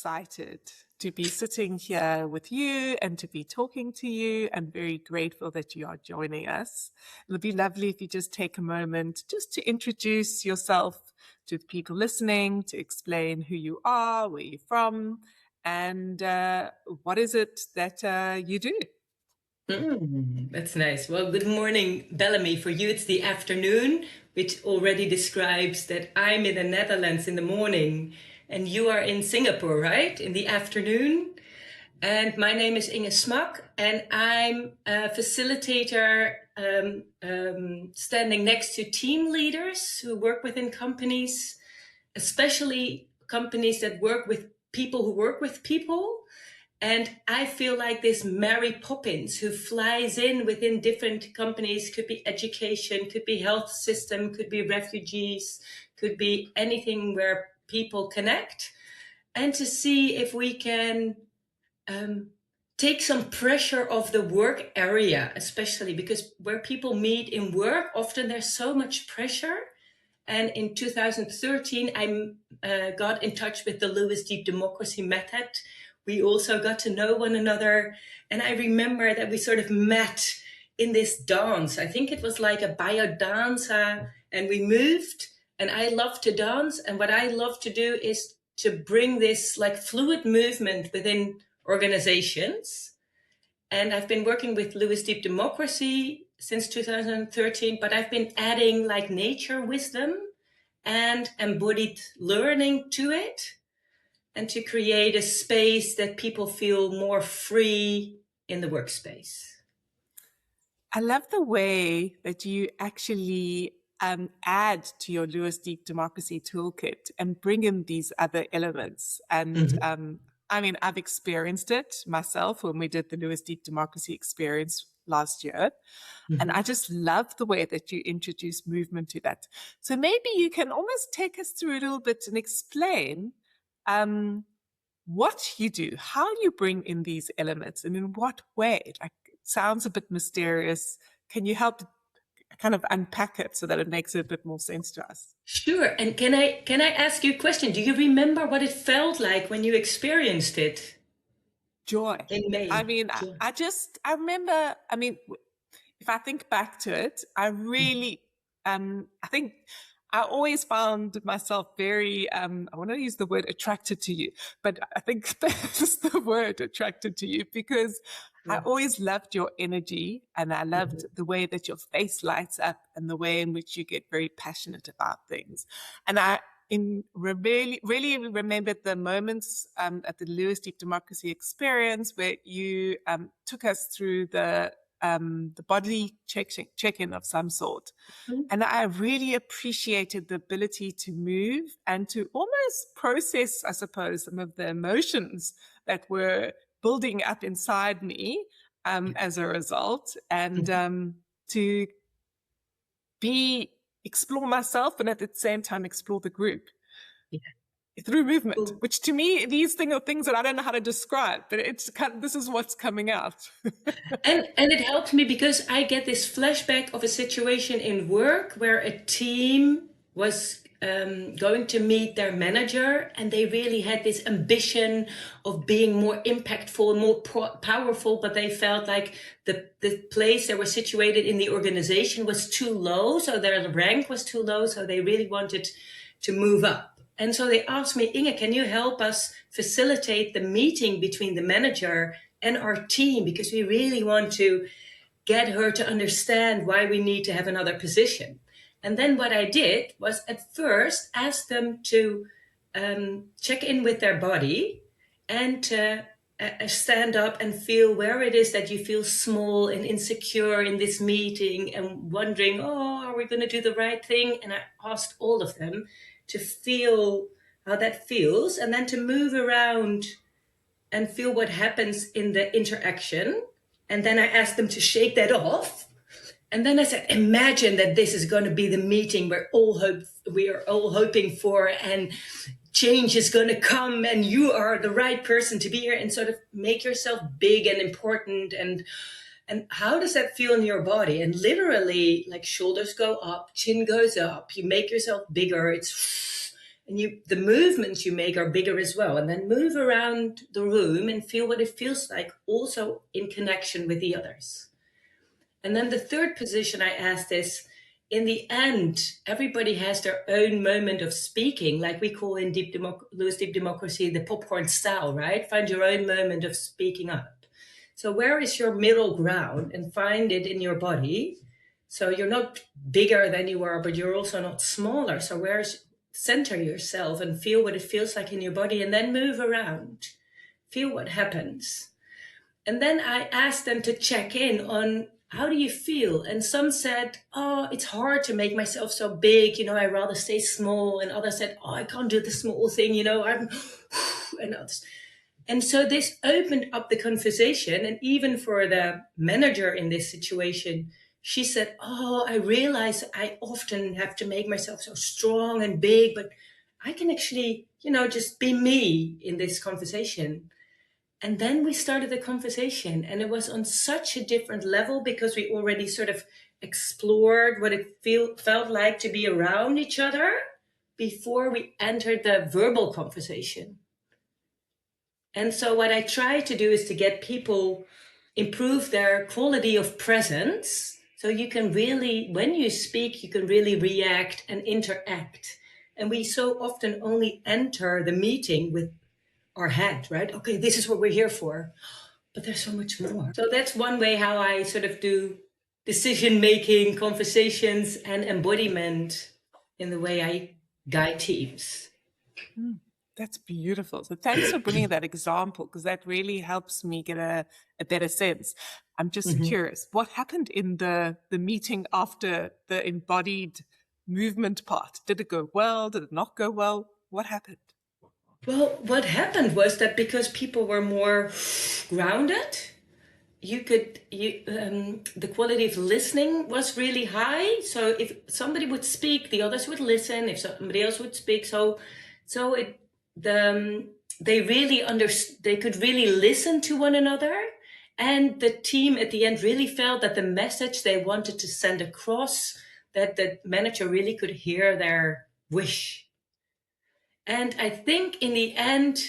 excited to be sitting here with you and to be talking to you. I'm very grateful that you are joining us. It'll be lovely if you just take a moment just to introduce yourself to the people listening, to explain who you are, where you're from, and what is it that you do. That's nice. Well, good morning, Belamie. For you, it's the afternoon, which already describes that I'm in the Netherlands in the morning and you are in Singapore, right? In the afternoon. And my name is Inge Smak, and I'm a facilitator standing next to team leaders who work within companies, especially companies that work with people who work with people. And I feel like this Mary Poppins who flies in within different companies, could be education, could be health system, could be refugees, could be anything where people connect. And to see if we can take some pressure off the work area, especially because where people meet in work, often there's so much pressure. And in 2013, I got in touch with the Lewis Deep Democracy Method. We also got to know one another. And I remember that we sort of met in this dance. I think it was like a biodanza, and we moved. And I love to dance. And what I love to do is to bring this like fluid movement within organizations. And I've been working with Lewis Deep Democracy since 2013, but I've been adding like nature wisdom and embodied learning to it, and to create a space that people feel more free in the workspace. I love the way that you actually add to your Lewis Deep Democracy toolkit and bring in these other elements. And I mean, I've experienced it myself when we did the Lewis Deep Democracy experience last year. And I just love the way that you introduce movement to that. So maybe you can almost take us through a little bit and explain what you do, how you bring in these elements, and in what way. Like, it sounds a bit mysterious. Can you help kind of unpack it so that it makes a bit more sense to us? Sure. And can I ask you a question? Do you remember what it felt like when you experienced it? Joy. In May. I mean, Joy. I remember, I mean, if I think back to it, I really, I think I always found myself very, I want to use the word attracted to you, but I think that's the word, attracted to you, because I always loved your energy, and I loved the way that your face lights up and the way in which you get very passionate about things. And I really remembered the moments at the Lewis Deep Democracy experience where you took us through the body check-in of some sort. And I really appreciated the ability to move and to almost process, I suppose, some of the emotions that were building up inside me as a result, and to explore myself and at the same time explore the group. Through movement, which to me, these are things that I don't know how to describe, but this is what's coming out. and it helped me because I get this flashback of a situation in work where a team was going to meet their manager, and they really had this ambition of being more impactful, more powerful, but they felt like the place they were situated in the organization was too low, so their rank was too low, so they really wanted to move up. And so they asked me, Inge, can you help us facilitate the meeting between the manager and our team? Because we really want to get her to understand why we need to have another position. And then what I did was at first ask them to check in with their body and to stand up and feel where it is that you feel small and insecure in this meeting and wondering, oh, are we going to do the right thing? And I asked all of them to feel how that feels, and then to move around and feel what happens in the interaction. And then I asked them to shake that off. And then I said, imagine that this is going to be the meeting we are all hoping for, and change is going to come, and you are the right person to be here, and sort of make yourself big and important. And how does that feel in your body? And literally, like, shoulders go up, chin goes up, you make yourself bigger. And the movements you make are bigger as well. And then move around the room and feel what it feels like, also in connection with the others. And then the third position I asked is, in the end, everybody has their own moment of speaking, like we call in Lewis Deep Democracy, the popcorn style, right? Find your own moment of speaking up. So where is your middle ground, and find it in your body. So you're not bigger than you are, but you're also not smaller. So center yourself and feel what it feels like in your body, and then move around. Feel what happens. And then I asked them to check in on, how do you feel? And some said, oh, it's hard to make myself so big. I'd rather stay small. And others said, oh, I can't do the small thing. I'm, and others. And so this opened up the conversation. And even for the manager in this situation, she said, oh, I realize I often have to make myself so strong and big, but I can actually, just be me in this conversation. And then we started the conversation, and it was on such a different level because we already sort of explored what it felt like to be around each other before we entered the verbal conversation. And so what I try to do is to get people improve their quality of presence. So you can really, when you speak, you can really react and interact. And we so often only enter the meeting with our head, right? Okay, this is what we're here for. But there's so much more. So that's one way how I sort of do decision-making, conversations, and embodiment in the way I guide teams. That's beautiful. So thanks for bringing that example, because that really helps me get a better sense. I'm just curious, what happened in the meeting after the embodied movement part? Did it go well? Did it not go well? What happened? Well, what happened was that because people were more grounded, the quality of listening was really high. So if somebody would speak, the others would listen. If somebody else would speak, they really they could really listen to one another. And the team at the end really felt that the message they wanted to send across, that the manager really could hear their wish. And I think in the end,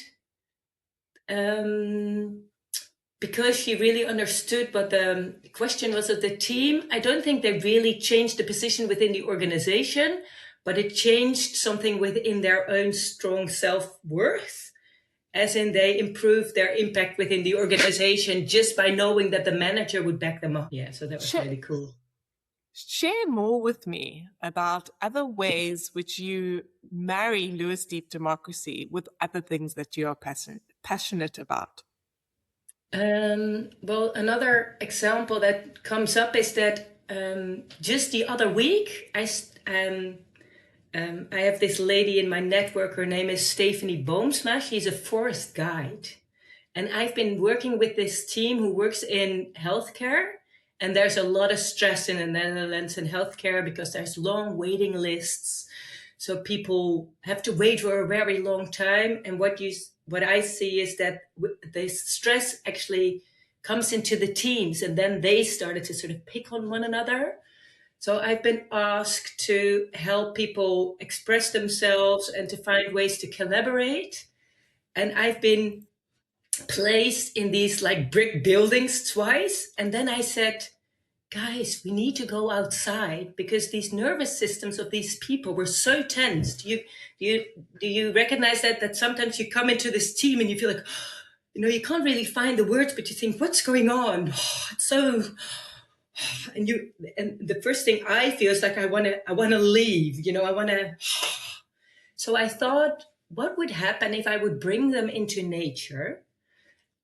because she really understood what the question was of the team, I don't think they really changed the position within the organization, but it changed something within their own strong self-worth, as in they improved their impact within the organization just by knowing that the manager would back them up. Yeah, so that was really cool. Share more with me about other ways which you marry Lewis Deep Democracy with other things that you are passionate about. Well, another example that comes up is that just the other week, I have this lady in my network. Her name is Stephanie Boomsma. She's a forest guide. And I've been working with this team who works in healthcare. And there's a lot of stress in the Netherlands in healthcare because there's long waiting lists. So people have to wait for a very long time. And what I see is that the stress actually comes into the teams, and then they started to sort of pick on one another. So I've been asked to help people express themselves and to find ways to collaborate. And I've been placed in these like brick buildings twice. And then I said, guys, we need to go outside because these nervous systems of these people were so tense. Do you recognize that sometimes you come into this team and you feel like, you can't really find the words, but you think, what's going on? It's so, and the first thing I feel is like, I want to leave, I want to. So I thought, what would happen if I would bring them into nature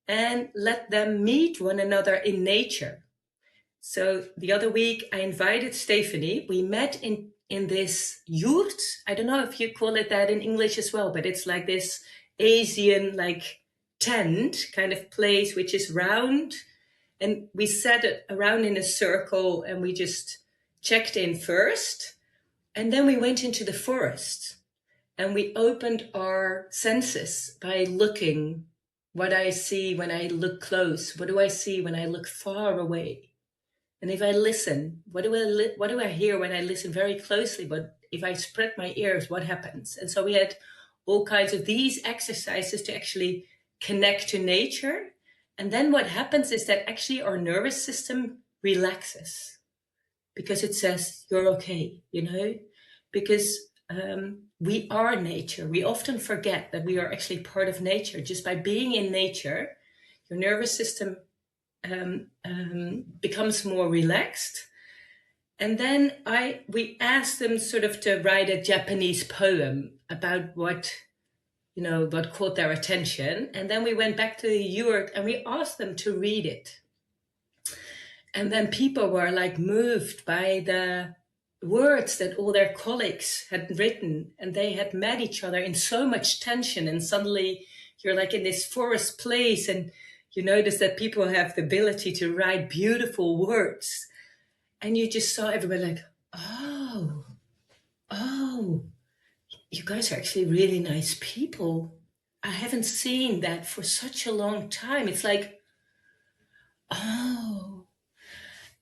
and let them meet one another in nature? So the other week I invited Stephanie. We met in this yurt. I don't know if you call it that in English as well, but it's like this Asian like tent kind of place, which is round. And we sat around in a circle and we just checked in first. And then we went into the forest and we opened our senses by looking. What I see when I look close. What do I see when I look far away? And if I listen, what do I hear when I listen very closely? But if I spread my ears, what happens? And so we had all kinds of these exercises to actually connect to nature. And then what happens is that actually our nervous system relaxes because it says, you're okay, because we are nature. We often forget that we are actually part of nature. Just by being in nature, your nervous system becomes more relaxed. And then we asked them sort of to write a Japanese poem about what caught their attention. And then we went back to the yurt and we asked them to read it. And then people were like moved by the words that all their colleagues had written, and they had met each other in so much tension. And suddenly you're like in this forest place and you notice that people have the ability to write beautiful words. And you just saw everybody like, oh, you guys are actually really nice people. I haven't seen that for such a long time. It's like, oh.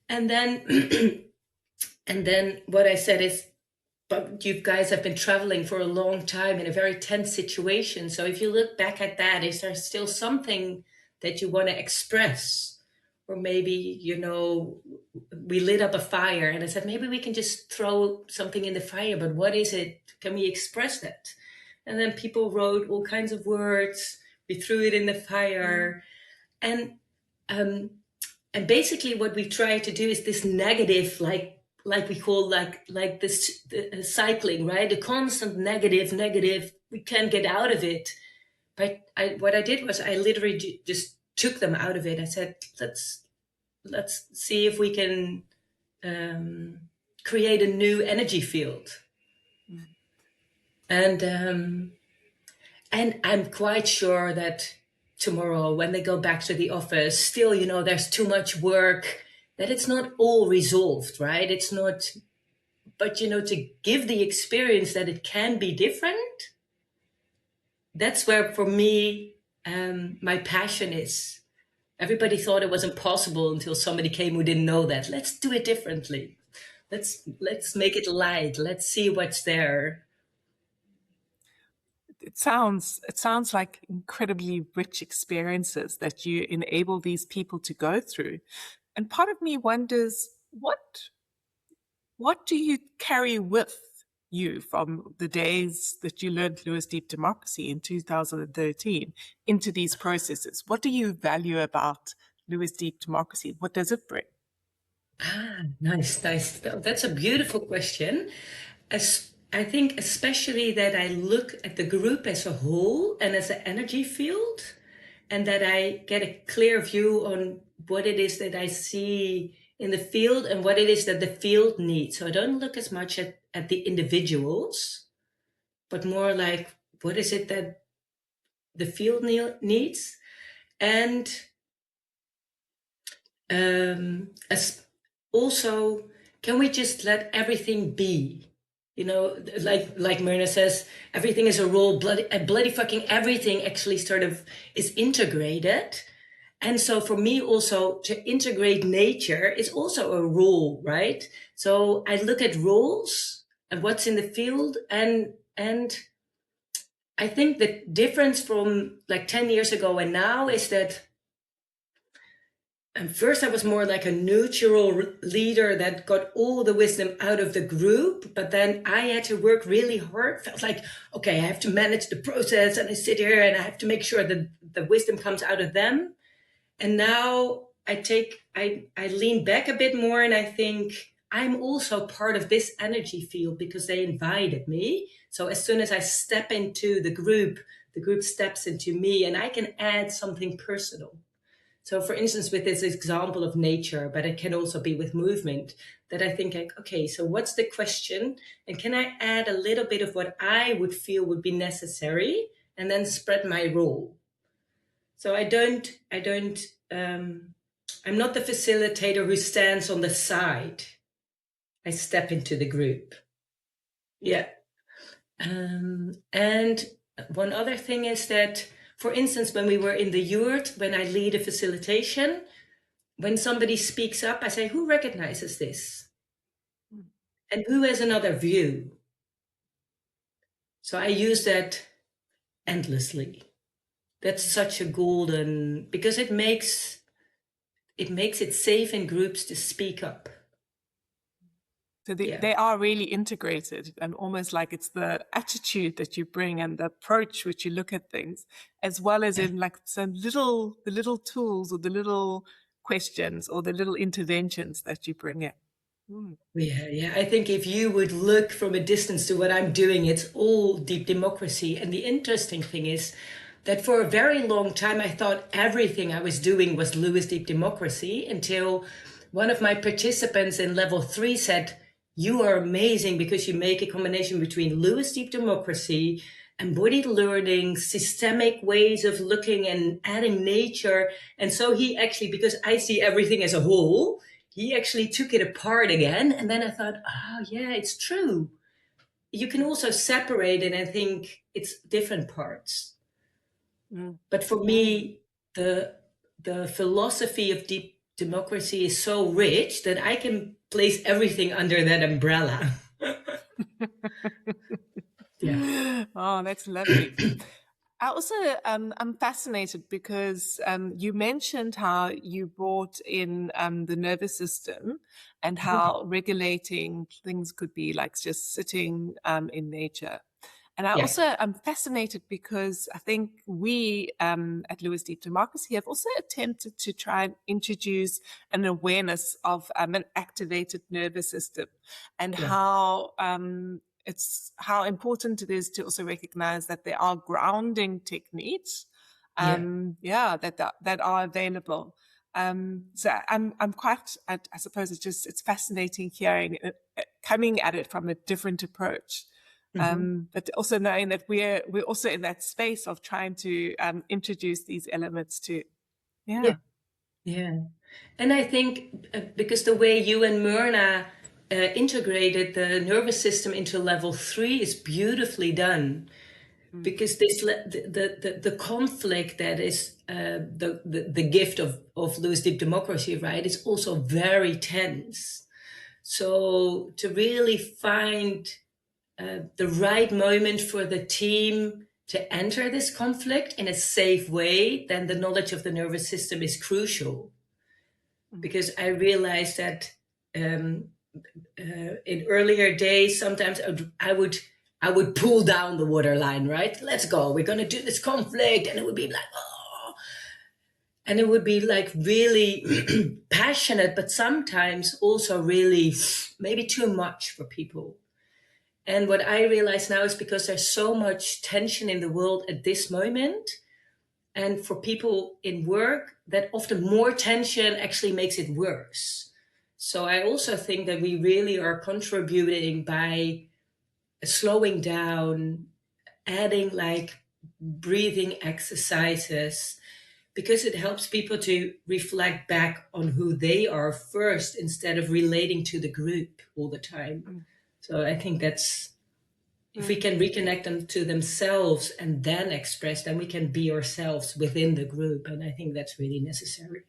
And then and then what I said is, but you guys have been traveling for a long time in a very tense situation. So if you look back at that, is there still something that you want to express? Or maybe, we lit up a fire and I said, maybe we can just throw something in the fire, but what is it? Can we express that? And then people wrote all kinds of words. We threw it in the fire. And basically what we try to do is this negative, like we call like this cycling, right? The constant negative, we can't get out of it. But what I did was I literally just took them out of it. I said, let's see if we can create a new energy field. And I'm quite sure that tomorrow when they go back to the office, still, there's too much work, that it's not all resolved, right? It's not, but to give the experience that it can be different, that's where for me, my passion is. Everybody thought it was impossible until somebody came who didn't know that. Let's do it differently. Let's make it light. Let's see what's there. It sounds like incredibly rich experiences that you enable these people to go through. And part of me wonders, what do you carry with you from the days that you learned Lewis Deep Democracy in 2013 into these processes? What do you value about Lewis Deep Democracy? What does it bring? Nice. That's a beautiful question. I think especially that I look at the group as a whole and as an energy field, and that I get a clear view on what it is that I see in the field and what it is that the field needs. So I don't look as much at the individuals, but more like what is it that the field needs. And as also, can we just let everything be? Like Myrna says, everything is a role, bloody fucking everything actually sort of is integrated. And so for me also to integrate nature is also a role, right? So I look at roles and what's in the field, and I think the difference from like 10 years ago and now is that first I was more like a neutral leader that got all the wisdom out of the group, but then I had to work really hard. Felt like, okay, I have to manage the process and I sit here and I have to make sure that the wisdom comes out of them. And now I lean back a bit more and I think I'm also part of this energy field because they invited me. So as soon as I step into the group steps into me and I can add something personal. So for instance, with this example of nature, but it can also be with movement, that I think like, okay, so what's the question? And can I add a little bit of what I would feel would be necessary and then spread my role? So I'm not the facilitator who stands on the side. I step into the group. Yeah. And one other thing is that, for instance, when we were in the yurt, when I lead a facilitation, when somebody speaks up, I say, who recognizes this? And who has another view? So I use that endlessly. That's such a golden, because it makes it safe in groups to speak up. So they are really integrated, and almost like it's the attitude that you bring and the approach which you look at things, as well as in like the little tools or the little questions or the little interventions that you bring in. Yeah. I think if you would look from a distance to what I'm doing, it's all deep democracy. And the interesting thing is that for a very long time, I thought everything I was doing was Lewis Deep Democracy, until one of my participants in level 3 said, you are amazing because you make a combination between Lewis Deep Democracy, embodied learning, systemic ways of looking and adding nature. And so he actually, because I see everything as a whole, he actually took it apart again. And then I thought, yeah, it's true. You can also separate it and think it's different parts. But for me, the philosophy of deep democracy is so rich that I can place everything under that umbrella. Yeah. Oh, that's lovely. I also, I'm fascinated because you mentioned how you brought in the nervous system and how regulating things could be like just sitting in nature. And I Yeah. also, I'm fascinated because I think we at Lewis Deep Democracy have also attempted to try and introduce an awareness of an activated nervous system and how it's how important it is to also recognize that there are grounding techniques, that are available. So I'm quite, I suppose it's fascinating hearing coming at it from a different approach. But also knowing that we're also in that space of trying to introduce these elements too. Yeah. And I think because the way you and Myrna integrated the nervous system into level 3 is beautifully done. Because this the conflict that is the gift of Lewis Deep Democracy, right, is also very tense. So to really find the right moment for the team to enter this conflict in a safe way, then the knowledge of the nervous system is crucial. Because I realized that in earlier days, sometimes I would pull down the waterline, right? Let's go. We're going to do this conflict. And it would be like, oh. And it would be like really passionate, but sometimes also really maybe too much for people. And what I realize now is because there's so much tension in the world at this moment, and for people in work, that often more tension actually makes it worse. So I also think that we really are contributing by slowing down, adding like breathing exercises, because it helps people to reflect back on who they are first instead of relating to the group all the time. So I think that's, if we can reconnect them to themselves and then express, then we can be ourselves within the group. And I think that's really necessary.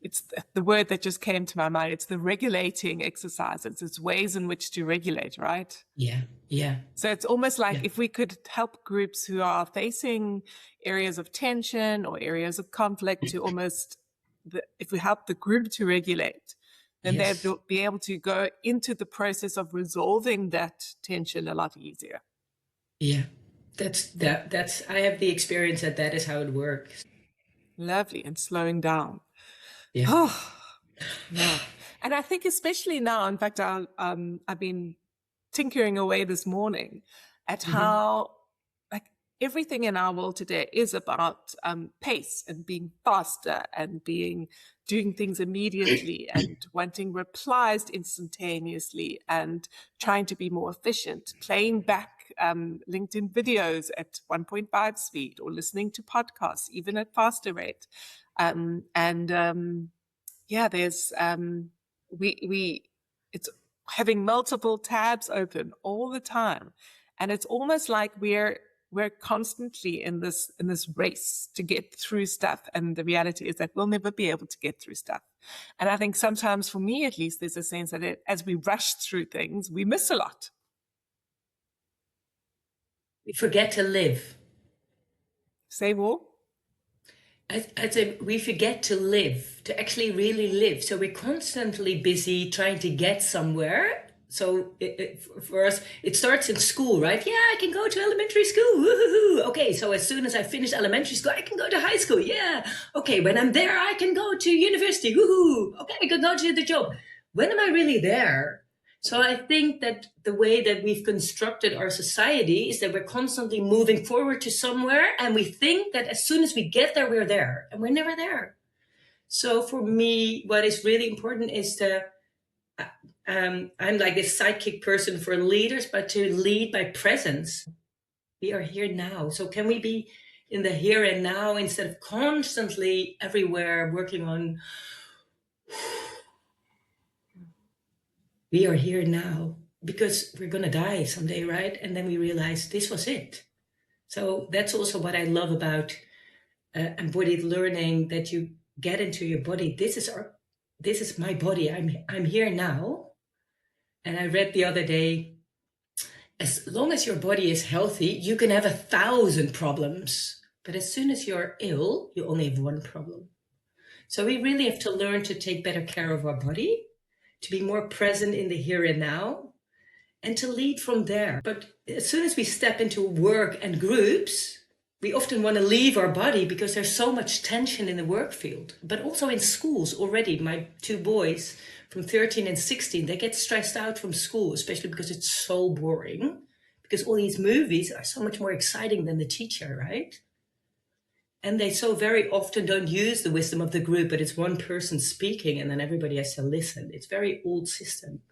It's the word that just came to my mind. It's the regulating exercises. It's ways in which to regulate, right? Yeah. So it's almost like if we could help groups who are facing areas of tension or areas of conflict to almost, if we help the group to regulate, then they'll be able to go into the process of resolving that tension a lot easier. Yeah, that's I have the experience that is how it works. Lovely. And slowing down. Yeah. Oh, yeah. And I think especially now, in fact, I've been tinkering away this morning at how like everything in our world today is about pace and being faster and doing things immediately and wanting replies instantaneously and trying to be more efficient, playing back LinkedIn videos at 1.5 speed or listening to podcasts even at faster rate. There's it's having multiple tabs open all the time. And it's almost like we're we're constantly in this race to get through stuff, and the reality is that we'll never be able to get through stuff. And I think sometimes, for me at least, there's a sense that as we rush through things, we miss a lot. We forget to live. Say more. I'd say we forget to live, to actually really live. So we're constantly busy trying to get somewhere. So for us, it starts in school, right? Yeah, I can go to elementary school. Woo-hoo-hoo. Okay, so as soon as I finish elementary school, I can go to high school. Yeah. Okay, when I'm there, I can go to university. Woohoo. Okay, I can go to the job. When am I really there? So I think that the way that we've constructed our society is that we're constantly moving forward to somewhere, and we think that as soon as we get there, we're there, and we're never there. So for me, what is really important is to, I'm like this sidekick person for leaders, but to lead by presence. We are here now. So can we be in the here and now instead of constantly everywhere working on, we are here now because we're going to die someday, right? And then we realize this was it. So that's also what I love about embodied learning, that you get into your body. This is my body. I'm here now. And I read the other day, as long as your body is healthy, you can have 1,000 problems. But as soon as you're ill, you only have one problem. So we really have to learn to take better care of our body, to be more present in the here and now, and to lead from there. But as soon as we step into work and groups, we often want to leave our body because there's so much tension in the work field. But also in schools already, my 2 boys from 13 and 16, they get stressed out from school, especially because it's so boring, because all these movies are so much more exciting than the teacher, right? And they so very often don't use the wisdom of the group, but it's one person speaking and then everybody has to listen. It's a very old system.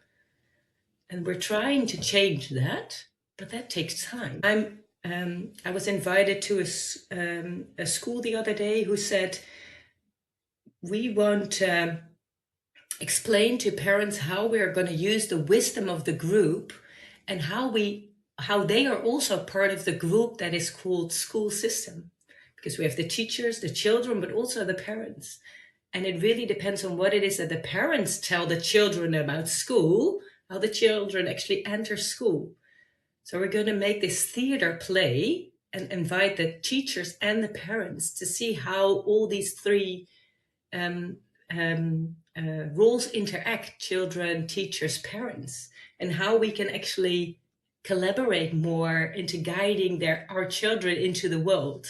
And we're trying to change that, but that takes time. I was invited to a school the other day who said, we want to explain to parents how we are going to use the wisdom of the group and how they are also part of the group that is called school system. Because we have the teachers, the children, but also the parents. And it really depends on what it is that the parents tell the children about school, how the children actually enter school. So we're going to make this theater play and invite the teachers and the parents to see how all these 3 roles interact: children, teachers, parents, and how we can actually collaborate more into guiding our children into the world.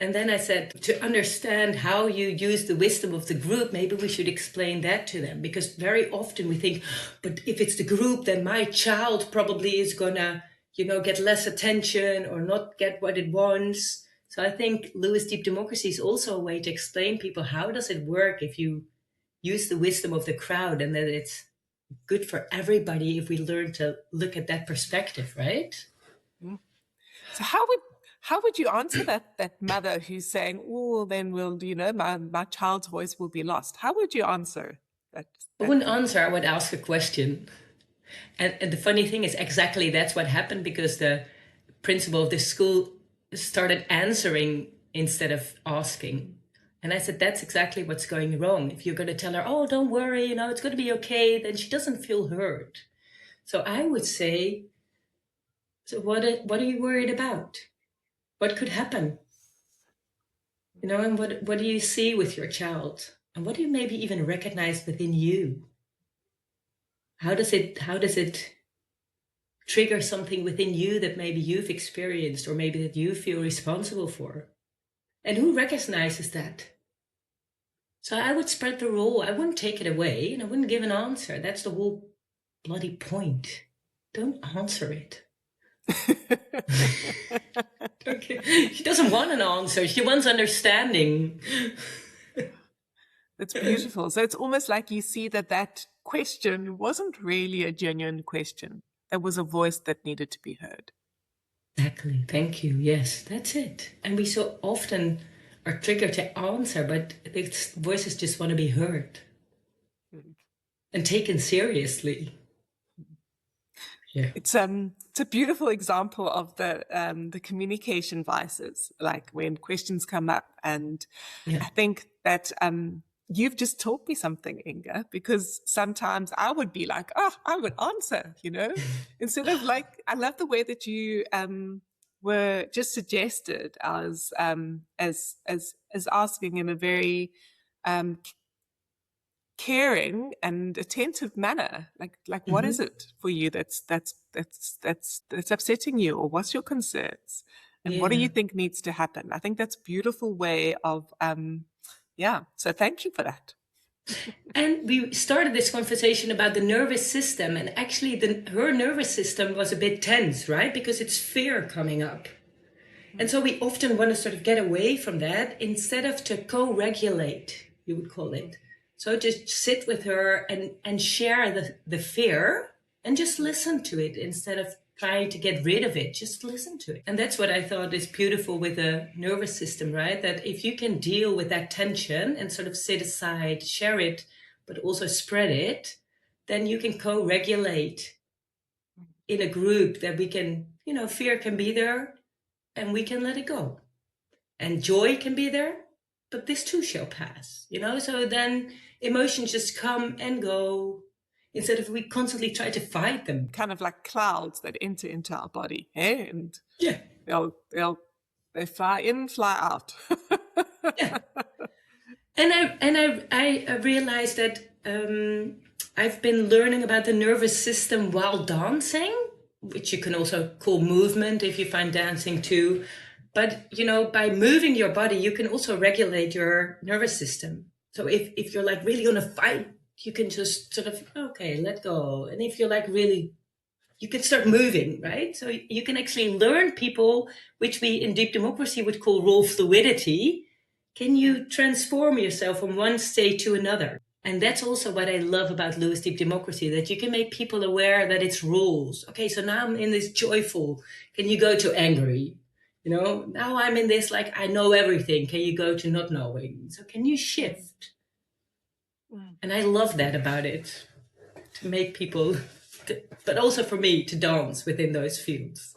And then I said, to understand how you use the wisdom of the group, maybe we should explain that to them. Because very often we think, but if it's the group, then my child probably is going to, get less attention or not get what it wants. So I think Lewis Deep Democracy is also a way to explain people, how does it work if you use the wisdom of the crowd, and that it's good for everybody if we learn to look at that perspective, right? So how would you answer that mother who's saying, oh, then my child's voice will be lost? How would you answer that? I wouldn't answer, I would ask a question. And the funny thing is, exactly that's what happened, because the principal of the school started answering instead of asking. And I said, that's exactly what's going wrong. If you're going to tell her, oh, don't worry, it's going to be okay, then she doesn't feel heard. So I would say, so what are you worried about? What could happen? And what do you see with your child? And what do you maybe even recognize within you? How does it trigger something within you that maybe you've experienced, or maybe that you feel responsible for? And who recognizes that? So I would spread the role. I wouldn't take it away, and I wouldn't give an answer. That's the whole bloody point. Don't answer it. Okay. She doesn't want an answer. She wants understanding. That's beautiful. So it's almost like you see that question wasn't really a genuine question. There was a voice that needed to be heard. Exactly. Thank you. Yes, that's it. And we so often are triggered to answer, but these voices just want to be heard and taken seriously. Yeah. It's it's a beautiful example of the communication vices, like when questions come up. And Yeah. I think that you've just taught me something, Inga, because sometimes I would be like, oh, I would answer, instead of like, I love the way that you were just suggested as asking in a very caring and attentive manner, like what is it for you that's upsetting you, or what's your concerns, and what do Yeah. you think needs to happen? I think that's a beautiful way of so thank you for that. And we started this conversation about the nervous system, and actually her nervous system was a bit tense, right? Because it's fear coming up. And so we often want to sort of get away from that instead of to co-regulate, you would call it. So just sit with her and share the fear and just listen to it instead of trying to get rid of it. Just listen to it. And that's what I thought is beautiful with the nervous system, right? That if you can deal with that tension and sort of sit aside, share it, but also spread it, then you can co-regulate in a group that we can, fear can be there and we can let it go. And joy can be there, but this too shall pass, So then emotions just come and go instead of we constantly try to fight them. Kind of like clouds that enter into our body, eh? And yeah, they fly in, fly out. yeah. And I realized that I've been learning about the nervous system while dancing, which you can also call movement if you find dancing too. But, by moving your body, you can also regulate your nervous system. So if you're like really on a fight, you can just sort of, okay, let go. And if you're like really, you can start moving, right? So you can actually learn people, which we in deep democracy would call role fluidity. Can you transform yourself from one state to another? And that's also what I love about Lewis Deep Democracy, that you can make people aware that it's rules. Okay, so now I'm in this joyful. Can you go to angry? Now I'm in this, like, I know everything. Can you go to not knowing? So can you shift? And I love that about it, to make people, but also for me to dance within those fields.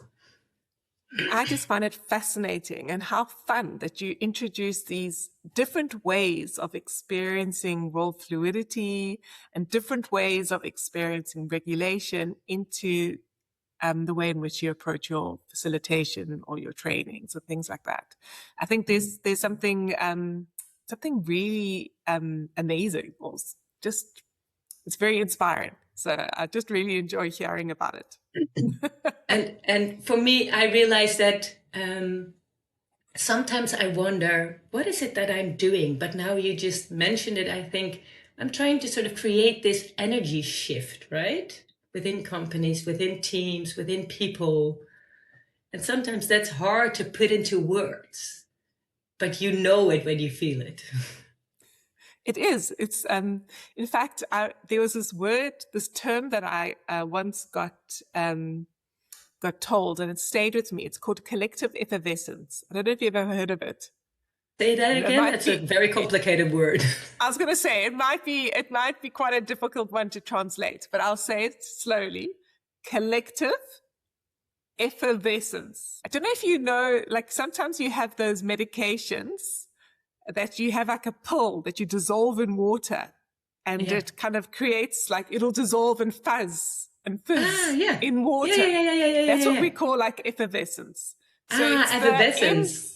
I just find it fascinating and how fun that you introduce these different ways of experiencing role fluidity and different ways of experiencing regulation into the way in which you approach your facilitation or your trainings or things like that. I think there's something really amazing. It's very inspiring. So I just really enjoy hearing about it. And for me, I realized that sometimes I wonder, what is it that I'm doing? But now you just mentioned it, I think I'm trying to sort of create this energy shift, right? Within companies, within teams, within people. And sometimes that's hard to put into words, but you know it when you feel it. It is. It's in fact, there was this term that I once got told, and it stayed with me. It's called collective effervescence. I don't know if you've ever heard of it. Say that again. That's a very complicated word. I was going to say it might be quite a difficult one to translate, but I'll say it slowly. Collective effervescence. I don't know if you know, like sometimes you have those medications that you have like a pill that you dissolve in water, and it kind of creates like it'll dissolve and fizz in water. That's what we call like effervescence. So it's effervescence.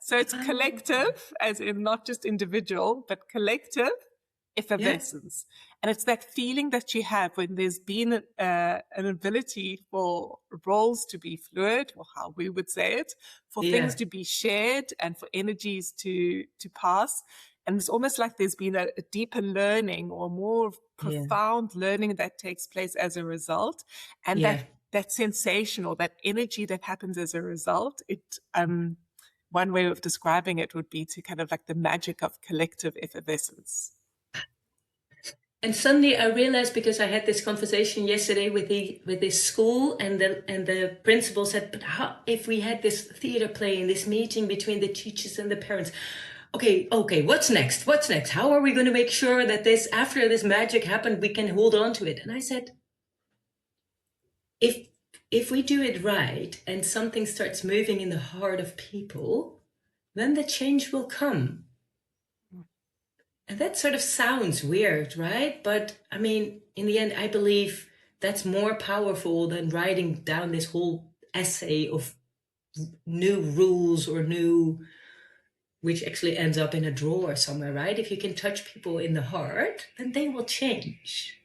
So it's collective, as in not just individual, but collective effervescence. And it's that feeling that you have when there's been an ability for roles to be fluid, or how we would say it, for things to be shared and for energies to pass. And it's almost like there's been a deeper learning or more profound learning that takes place as a result. And that sensation or that energy that happens as a result, one way of describing it would be to kind of like the magic of collective effervescence. And suddenly I realized, because I had this conversation yesterday with this school, and the principal said, but how, if we had this theater play in this meeting between the teachers and the parents, okay, what's next? How are we going to make sure that after this magic happened, we can hold on to it? And I said, if if we do it right and something starts moving in the heart of people, then the change will come. And that sort of sounds weird, right? But I mean, in the end, I believe that's more powerful than writing down this whole essay of new rules or which actually ends up in a drawer somewhere, right? If you can touch people in the heart, then they will change.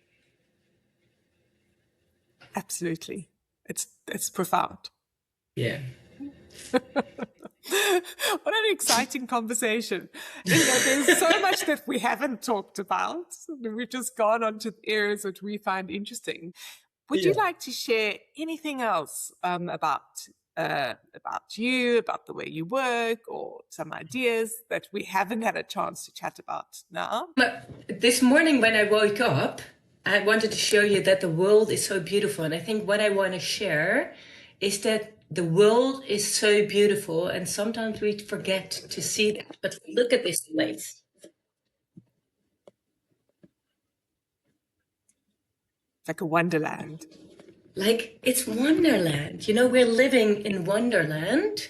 Absolutely. It's profound. Yeah. What an exciting conversation. Inge, there's so much that we haven't talked about. We've just gone on to areas that we find interesting. Would you like to share anything else about you, about the way you work, or some ideas that we haven't had a chance to chat about now? This morning when I woke up, I wanted to show you that the world is so beautiful. And I think what I want to share is that the world is so beautiful, and sometimes we forget to see that. But look at this place. Like a wonderland. Like, it's wonderland. You know, we're living in wonderland.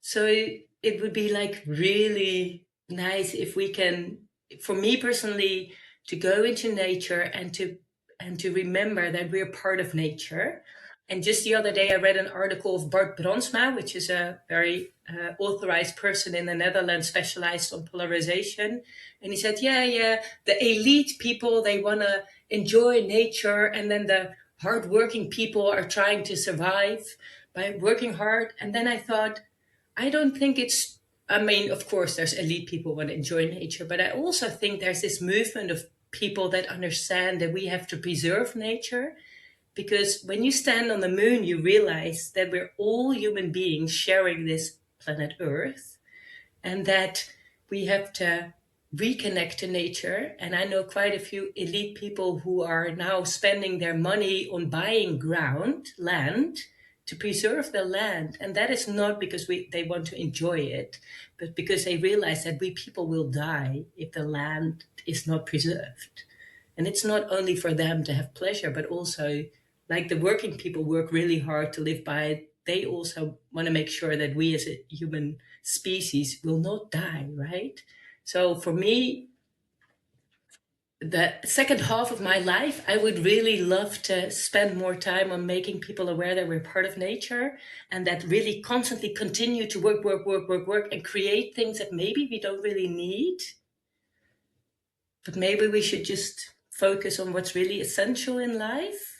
So it would be like really nice if we can, for me personally, to go into nature and to remember that we're part of nature. And just the other day, I read an article of Bart Brandsma, which is a very authorized person in the Netherlands specialized on polarization. And he said, yeah, the elite people, they want to enjoy nature. And then the hardworking people are trying to survive by working hard. And then I thought, I don't think it's, I mean, of course, there's elite people who want to enjoy nature, but I also think there's this movement of people that understand that we have to preserve nature. Because when you stand on the moon, you realize that we're all human beings sharing this planet Earth, and that we have to reconnect to nature. And I know quite a few elite people who are now spending their money on buying land, to preserve the land. And that is not because they want to enjoy it, but because they realize that we people will die if the land is not preserved. And it's not only for them to have pleasure, but also, like, the working people work really hard to live by it. They also want to make sure that we as a human species will not die, right? So for me, the second half of my life, I would really love to spend more time on making people aware that we're part of nature, and that really constantly continue to work and create things that maybe we don't really need. But maybe we should just focus on what's really essential in life.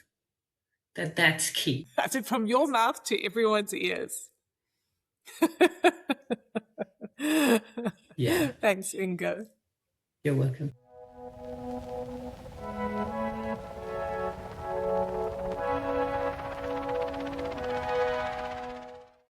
That's key. That's it, from your mouth to everyone's ears. Yeah. Thanks, Inge. You're welcome.